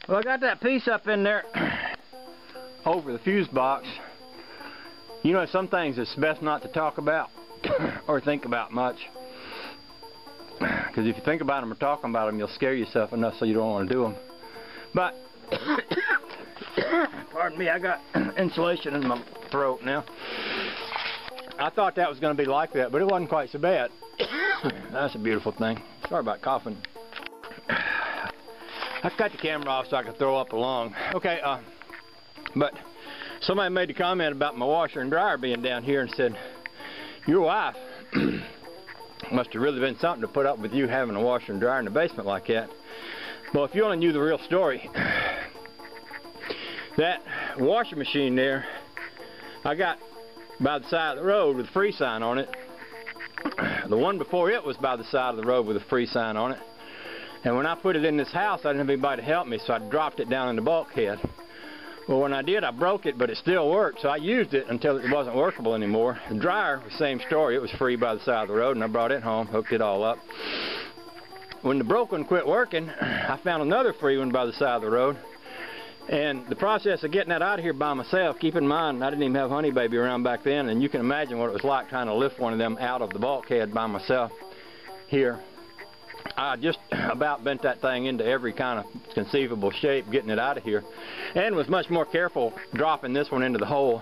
Well, I got that piece up in there over the fuse box. You know, some things it's best not to talk about or think about much. Because if you think about them or talk about them, you'll scare yourself enough so you don't want to do them. But, pardon me, I got insulation in my throat now. I thought that was going to be like that, but it wasn't quite so bad. That's a beautiful thing. Sorry about coughing. I cut the camera off so I could throw up along. Okay, but somebody made a comment about my washer and dryer being down here and said, your wife must have really been something to put up with you having a washer and dryer in the basement like that. Well, if you only knew the real story, that washing machine there, I got by the side of the road with a free sign on it. The one before it was by the side of the road with a free sign on it. And when I put it in this house, I didn't have anybody to help me, so I dropped it down in the bulkhead. Well, when I did, I broke it, but it still worked, so I used it until it wasn't workable anymore. The dryer, the same story. It was free by the side of the road, and I brought it home, hooked it all up. When the broke one quit working, I found another free one by the side of the road. And the process of getting that out of here by myself, keep in mind, I didn't even have Honey Baby around back then, and you can imagine what it was like trying to lift one of them out of the bulkhead by myself here. I just about bent that thing into every kind of conceivable shape getting it out of here, and was much more careful dropping this one into the hole,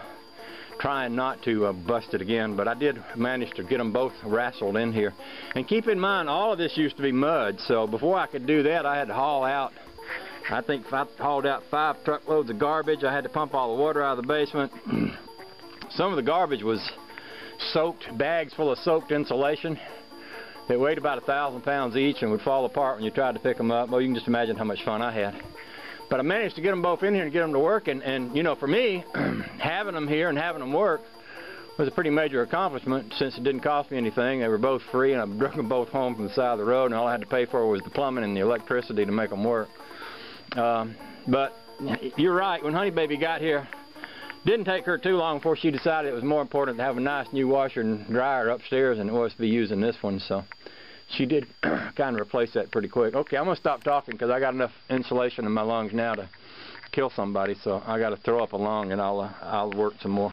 trying not to bust it again. But I did manage to get them both wrestled in here. And keep in mind, all of this used to be mud, so before I could do that, I had to haul out, I think I hauled out 5 truckloads of garbage. I had to pump all the water out of the basement. Some of the garbage was soaked, bags full of soaked insulation. They weighed about 1,000 pounds each and would fall apart when you tried to pick them up. Well, you can just imagine how much fun I had. But I managed to get them both in here and get them to work. And you know, for me, having them here and having them work was a pretty major accomplishment since it didn't cost me anything. They were both free, and I brought them both home from the side of the road, and all I had to pay for was the plumbing and the electricity to make them work. But you're right, when Honey Baby got here, didn't take her too long before she decided it was more important to have a nice new washer and dryer upstairs than it was to be using this one. So she did kind of replace that pretty quick. Okay, I'm going to stop talking because I got enough insulation in my lungs now to kill somebody, so I got to throw up a lung, and I'll work some more.